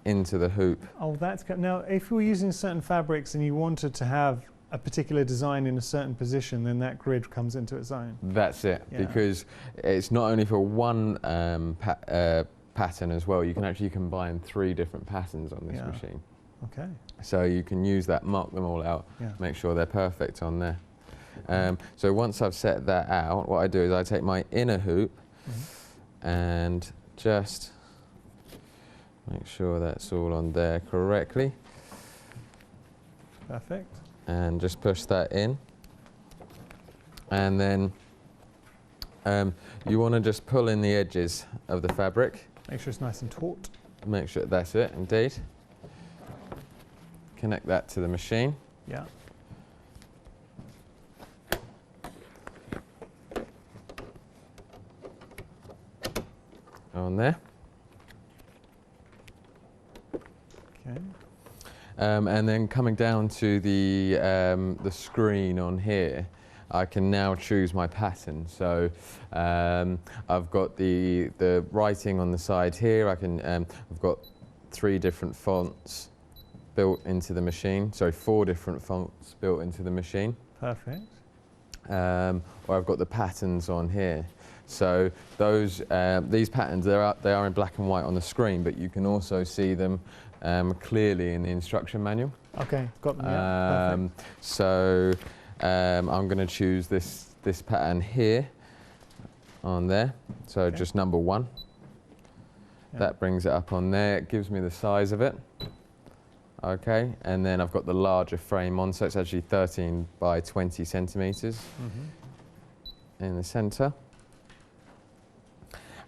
into the hoop. Oh, that's good. Now, if you were using certain fabrics and you wanted to have a particular design in a certain position, then that grid comes into its own. That's it, because it's not only for one pattern as well. You can actually combine 3 different patterns on this machine. Okay. So you can use that, mark them all out, make sure they're perfect on there. So once I've set that out, what I do is I take my inner hoop and just make sure that's all on there correctly. Perfect. And just push that in. And then you want to just pull in the edges of the fabric. Make sure it's nice and taut. Make sure that's it, indeed. Connect that to the machine. Yeah. On there. Okay. And then coming down to the screen on here, I can now choose my pattern. So I've got the writing on the side here. I've got 3 different fonts built into the machine. Sorry, 4 different fonts built into the machine. Perfect. Or I've got the patterns on here. So these patterns, they are in black and white on the screen, but you can also see them clearly in the instruction manual. Okay, got them. Yeah. Perfect. So I'm going to choose this pattern here on there. So just number 1. That brings it up on there. It gives me the size of it. Okay, and then I've got the larger frame on, so it's actually 13 by 20 centimeters in the center.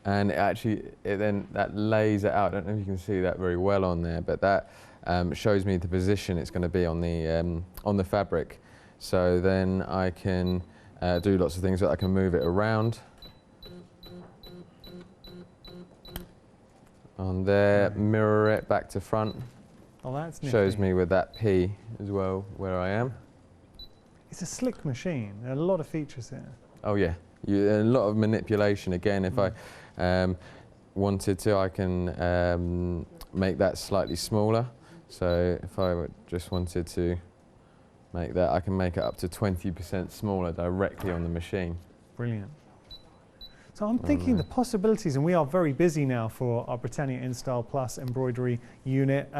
And then that lays it out. I don't know if you can see that very well on there, but that shows me the position it's going to be on the fabric. So then I can do lots of things. I can move it around on there, mirror it back to front. Oh, that's nifty. Shows me with that P as well where I am. It's a slick machine. There are a lot of features here. Oh yeah, a lot of manipulation. Again, if I wanted to, I can make that slightly smaller. So if I just wanted to make that, I can make it up to 20% smaller directly on the machine. Brilliant. So I'm thinking the possibilities, and we are very busy now for our Britannia InStyle Plus embroidery unit.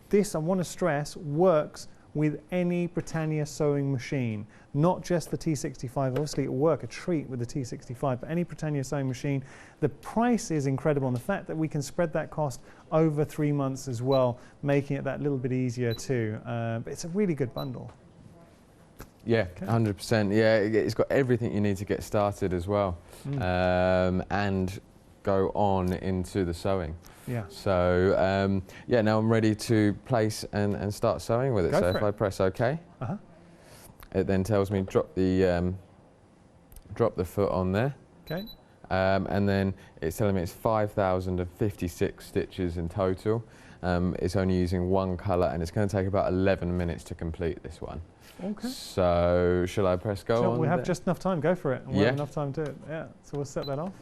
This, I want to stress, works with any Britannia sewing machine, not just the T65. Obviously, it will work a treat with the T65, but any Britannia sewing machine. The price is incredible, and the fact that we can spread that cost over 3 months as well, making it that little bit easier too. But it's a really good bundle. Yeah, 100%. Yeah, it's got everything you need to get started as well, and go on into the sewing. Yeah. So yeah, now I'm ready to place and start sewing with it. So if I press OK, it then tells me drop the foot on there. Okay. And then it's telling me it's 5,056 stitches in total. It's only using 1 colour, and it's going to take about 11 minutes to complete this one. Okay. So shall I press go on? We have just enough time. Go for it. And we'll have enough time to do it. Yeah. So we'll set that off.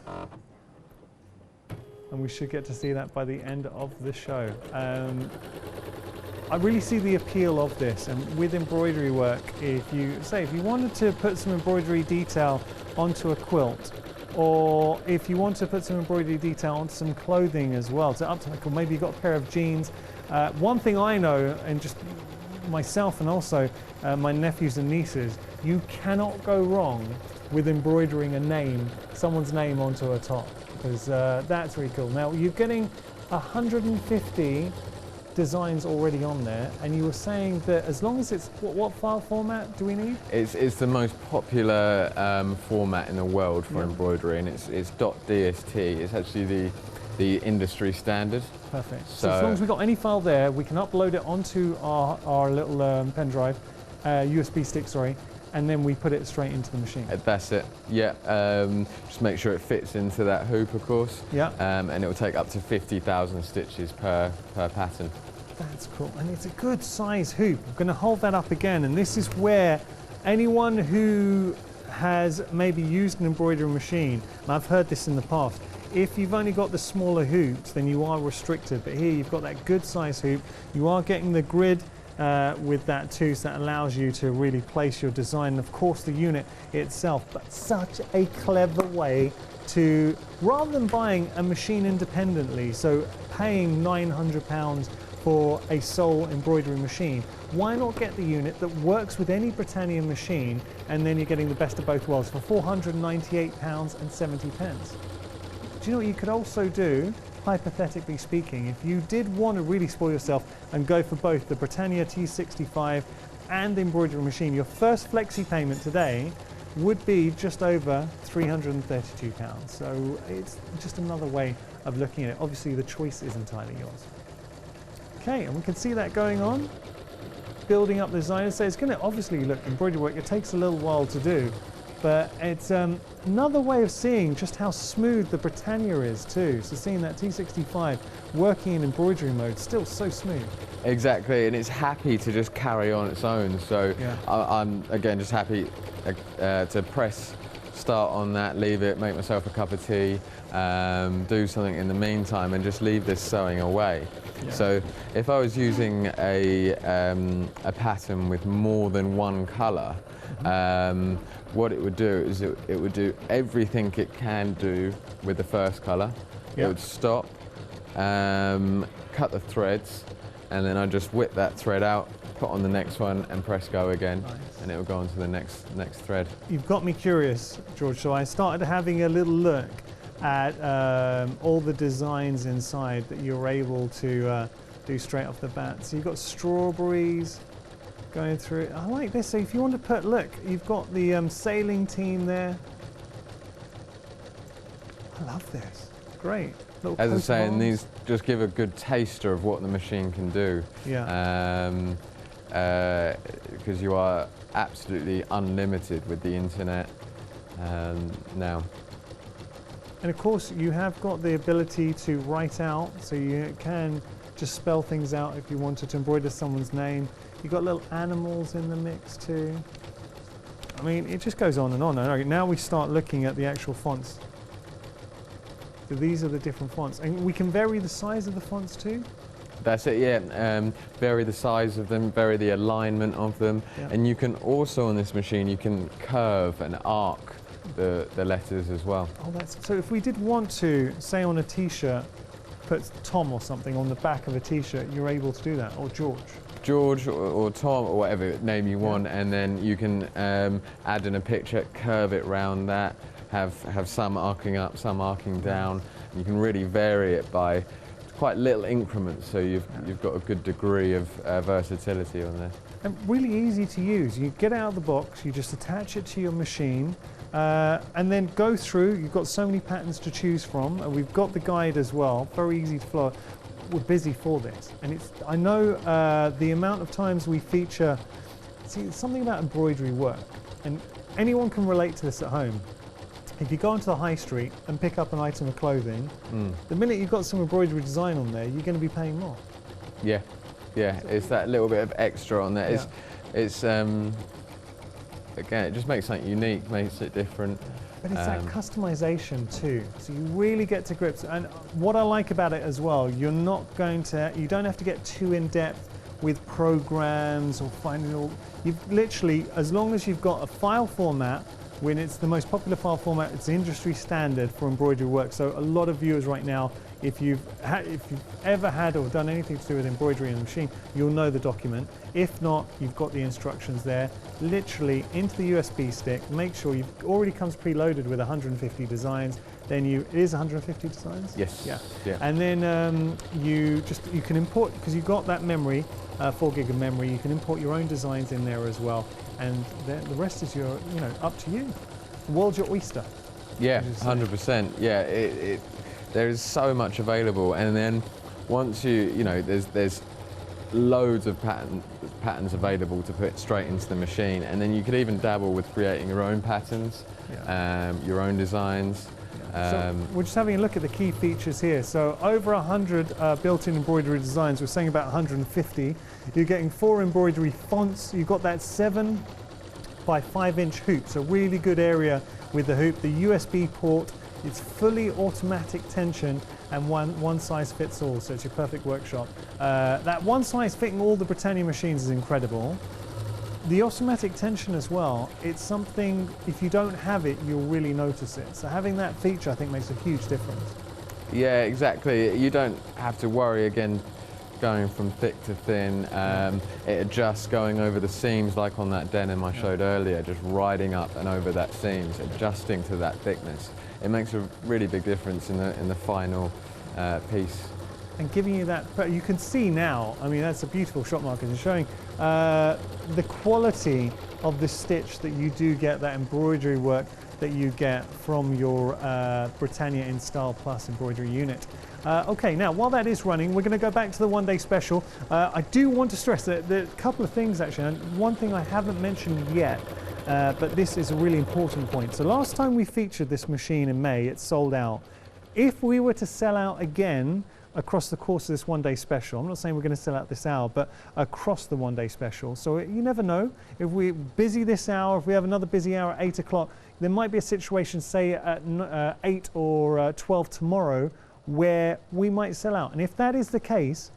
And we should get to see that by the end of the show. I really see the appeal of this, and with embroidery work, if you wanted to put some embroidery detail onto a quilt, or if you want to put some embroidery detail onto some clothing as well, or maybe you've got a pair of jeans. One thing I know, and just myself and also my nephews and nieces, you cannot go wrong with embroidering a name, someone's name onto a top, because that's really cool. Now you're getting 150 designs already on there, and you were saying that as long as it's what file format do we need? It's the most popular format in the world for embroidery, and it's .dst. It's actually the industry standard. Perfect. So as long as we've got any file there, we can upload it onto our little pen drive, USB stick, sorry, and then we put it straight into the machine. That's it. Yeah. Just make sure it fits into that hoop, of course. Yeah. And it will take up to 50,000 stitches per pattern. That's cool, and it's a good size hoop. I'm going to hold that up again, and this is where anyone who has maybe used an embroidery machine, and I've heard this in the past, if you've only got the smaller hoops, then you are restricted. But here you've got that good size hoop. You are getting the grid with that too, so that allows you to really place your design, and of course the unit itself. But such a clever way to, rather than buying a machine independently, so paying £900 for a sole embroidery machine, why not get the unit that works with any Britannia machine, and then you're getting the best of both worlds for £498.70. Do you know what you could also do, hypothetically speaking, if you did want to really spoil yourself and go for both the Britannia T65 and the embroidery machine, your first flexi payment today would be just over £332. So it's just another way of looking at it. Obviously the choice is entirely yours. Okay, and we can see that going on, building up the design. So it's going to obviously look embroidery work. It takes a little while to do, but it's another way of seeing just how smooth the Britannia is too. So seeing that T65 working in embroidery mode, still so smooth. Exactly, and it's happy to just carry on its own. So yeah. I'm again just happy to press start on that, leave it, make myself a cup of tea, do something in the meantime, and just leave this sewing away. Yeah. So if I was using a pattern with more than one colour, what it would do is it would do everything it can do with the first colour. Yeah. It would stop, cut the threads, and then I just whip that thread out, put on the next one, and press go again. Nice. And it will go on to the next thread. You've got me curious, George, so I started having a little look at all the designs inside that you're able to do straight off the bat. So you've got strawberries going through it. I like this. So if you want to put, look, you've got the sailing team there. I love this. Great. As I say, and these just give a good taster of what the machine can do. Yeah. Because you are absolutely unlimited with the internet now. And of course you have got the ability to write out, so you can just spell things out if you wanted to embroider someone's name. You've got little animals in the mix too. I mean, it just goes on and on. Now we start looking at the actual fonts. So these are the different fonts, and we can vary the size of the fonts too. That's it, yeah. Vary the size of them, vary the alignment of them, yeah. And you can also on this machine you can curve and arc the letters as well. Oh, so if we did want to, say on a T-shirt, put Tom or something on the back of a T-shirt, you're able to do that, or George. George or Tom or whatever name you want, and then you can add in a picture, curve it round that, have some arcing up, some arcing down. You can really vary it by quite little increments, so you've got a good degree of versatility on there. And really easy to use. You get out of the box, you just attach it to your machine, and then go through. You've got so many patterns to choose from, and we've got the guide as well, very easy to follow. We're busy for this, and I know the amount of times we feature, see, something about embroidery work, and anyone can relate to this at home. If you go onto the high street and pick up an item of clothing, the minute you've got some embroidery design on there, you're going to be paying more. Yeah, yeah, it's that little bit of extra on there. Yeah. It's again, it just makes something unique, makes it different. But it's that customization too, so you really get to grips. And what I like about it as well, you don't have to get too in depth with programs or finding all. You've literally, as long as you've got a file format. When it's the most popular file format, it's the industry standard for embroidery work. So a lot of viewers right now If you've ever had or done anything to do with embroidery in the machine, you'll know the document. If not, you've got the instructions there. Literally into the USB stick. Make sure you've already comes preloaded with 150 designs. Then it is 150 designs. Yes. Yeah. And then you can import, because you've got that memory, 4 gig of memory. You can import your own designs in there as well, and then the rest is up to you. The world's your oyster. Yeah, 100%. Yeah, there is so much available, and then once there's loads of patterns available to put straight into the machine, and then you could even dabble with creating your own patterns, your own designs. So we're just having a look at the key features here. So over 100 built-in embroidery designs. We're saying about 150. You're getting 4 embroidery fonts. You've got that 7 by 5-inch hoop, so really good area with the hoop. The USB port, it's fully automatic tension, and one size fits all, so it's your perfect workshop. That one size fitting all the Britannia machines is incredible. The automatic tension as well, it's something, if you don't have it, you'll really notice it. So having that feature, I think, makes a huge difference. Yeah, exactly. You don't have to worry, again, going from thick to thin. It adjusts going over the seams, like on that denim I showed earlier, just riding up and over that seams, adjusting to that thickness. It makes a really big difference in the final piece. And giving you that, you can see now, I mean, that's a beautiful shot mark, and showing the quality of the stitch that you do get, that embroidery work that you get from your Britannia InStyle Plus embroidery unit. Okay, now while that is running, we're going to go back to the one-day special. I do want to stress that there are a couple of things actually, and one thing I haven't mentioned yet, but this is a really important point. So last time we featured this machine in May, it sold out. If we were to sell out again across the course of this one-day special, I'm not saying we're going to sell out this hour, but across the one-day special. So you never know. If we're busy this hour, if we have another busy hour at 8 o'clock, there might be a situation, say at 8 or 12 tomorrow, where we might sell out. And if that is the case,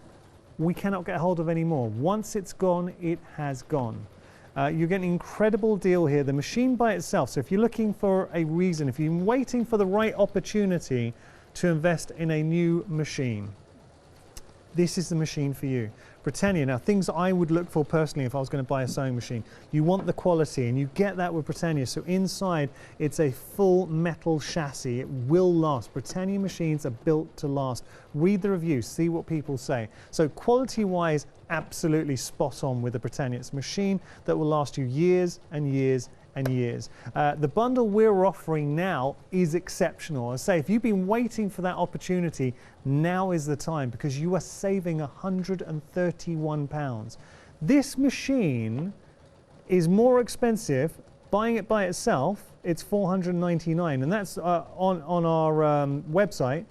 we cannot get hold of any more. Once it's gone, it has gone. You get an incredible deal here. The machine by itself, so if you're looking for a reason, if you're waiting for the right opportunity to invest in a new machine, this is the machine for you. Britannia, now things I would look for personally if I was going to buy a sewing machine. You want the quality, and you get that with Britannia. So inside, it's a full metal chassis. It will last. Britannia machines are built to last. Read the reviews, see what people say. So quality-wise, absolutely spot on with the Britannia. It's a machine that will last you years and years and years. The bundle we're offering now is exceptional. I say, if you've been waiting for that opportunity, now is the time, because you are saving £131. This machine is more expensive. Buying it by itself, it's $499, and that's on our website.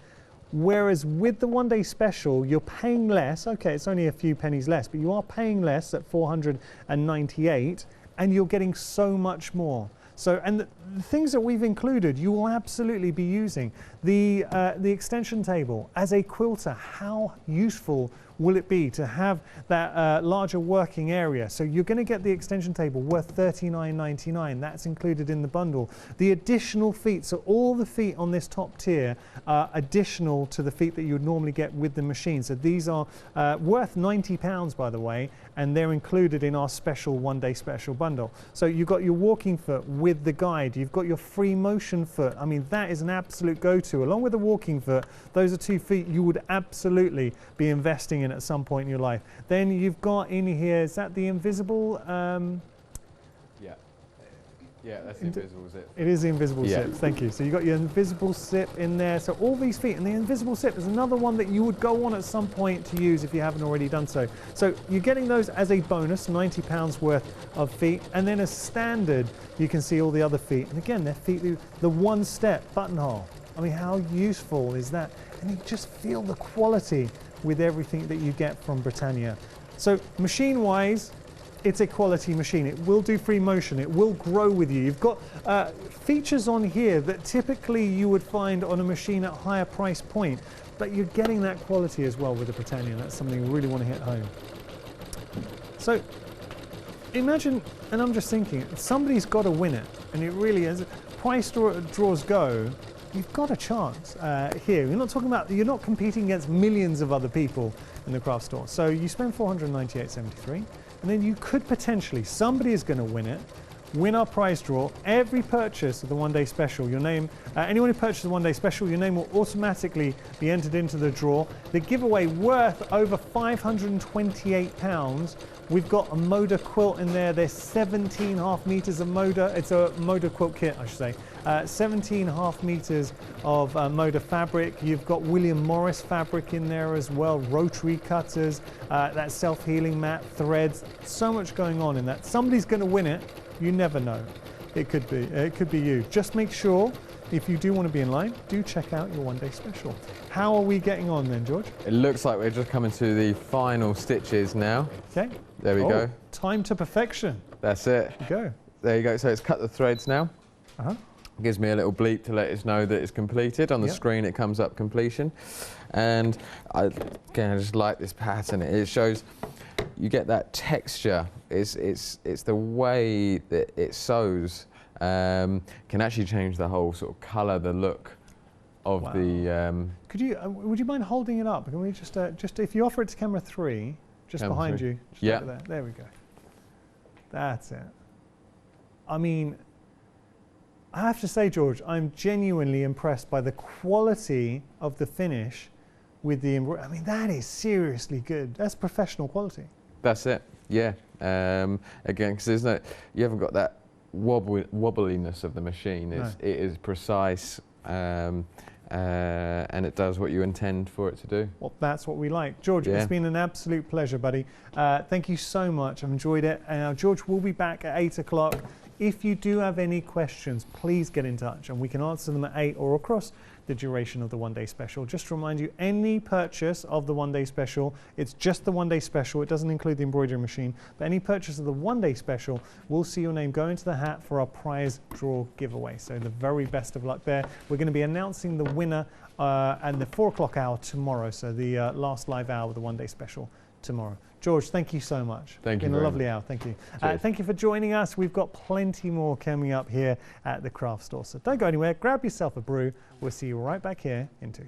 Whereas with the one-day special, you're paying less. Okay, it's only a few pennies less, but you are paying less at $498. And you're getting so much more. So, and the things that we've included, you will absolutely be using. The extension table, as a quilter, how useful will it be to have that larger working area? So you're going to get the extension table worth $39.99. That's included in the bundle. The additional feet, so all the feet on this top tier are additional to the feet that you would normally get with the machine. So these are worth £90, by the way, and they're included in our special one-day special bundle. So you've got your walking foot with the guide. You've got your free motion foot. I mean, that is an absolute go-to. Along with the walking foot, those are 2 feet you would absolutely be investing in at some point in your life. Then you've got in here, is that the invisible? Yeah, that's the invisible zip. It is the invisible zip, thank you. So you've got your invisible zip in there. So all these feet, and the invisible zip is another one that you would go on at some point to use if you haven't already done so. So you're getting those as a bonus, £90 worth of feet. And then as standard, you can see all the other feet. And again, they're feet, the one-step buttonhole. I mean, how useful is that? And you just feel the quality with everything that you get from Britannia. So machine-wise, it's a quality machine. It will do free motion. It will grow with you. You've got features on here that typically you would find on a machine at a higher price point, but you're getting that quality as well with the Britannia. That's something we really want to hit home. So imagine, and I'm just thinking, somebody's got to win it, and it really is. Price draws go. you've got a chance here. You're not competing against millions of other people in the craft store. So you spend $498.73, and then you could potentially, somebody is going to win our prize draw. Every purchase of the one day special, your name, anyone who purchases the one day special, your name will automatically be entered into the draw. The giveaway worth over £528. We've got a Moda quilt in there. There's 17.5 meters of Moda. It's a Moda quilt kit, I should say. 17.5 meters of Moda fabric. You've got William Morris fabric in there as well. Rotary cutters, that self-healing mat, threads. So much going on in that. Somebody's going to win it. You never know. It could be you. Just make sure, if you do want to be in line, do check out your one day special. How are we getting on then, George? It looks like we're just coming to the final stitches now. Okay. There we go. Time to perfection. That's it. Go. There you go. So it's cut the threads now. Gives me a little bleep to let us know that it's completed. On the screen it comes up completion. And I just like this pattern. It shows you get that texture. It's the way that it sews can actually change the whole sort of colour, the look of the. Could you? Would you mind holding it up? Can we just if you offer it to camera 3, just behind you? Just over there. There we go. That's it. I mean, I have to say, George, I'm genuinely impressed by the quality of the finish with the embroidery. I mean, that is seriously good. That's professional quality. That's it. Yeah. Again, because you haven't got that wobbliness of the machine. It is precise, and it does what you intend for it to do. Well, that's what we like. George, it's been an absolute pleasure, buddy. Thank you so much. I've enjoyed it. George will be back at 8 o'clock. If you do have any questions, please get in touch and we can answer them at 8 or across the duration of the one day special. Just to remind you, any purchase of the one day special, it's just the one day special, it doesn't include the embroidery machine, but any purchase of the one day special will see your name go into the hat for our prize draw giveaway. So the very best of luck there. We're going to be announcing the winner at the 4 o'clock hour tomorrow, so the last live hour of the one day special tomorrow. George, thank you so much. Thank you. It's been a lovely hour. Thank you. Thank you for joining us. We've got plenty more coming up here at the craft store. So don't go anywhere. Grab yourself a brew. We'll see you right back here in 2.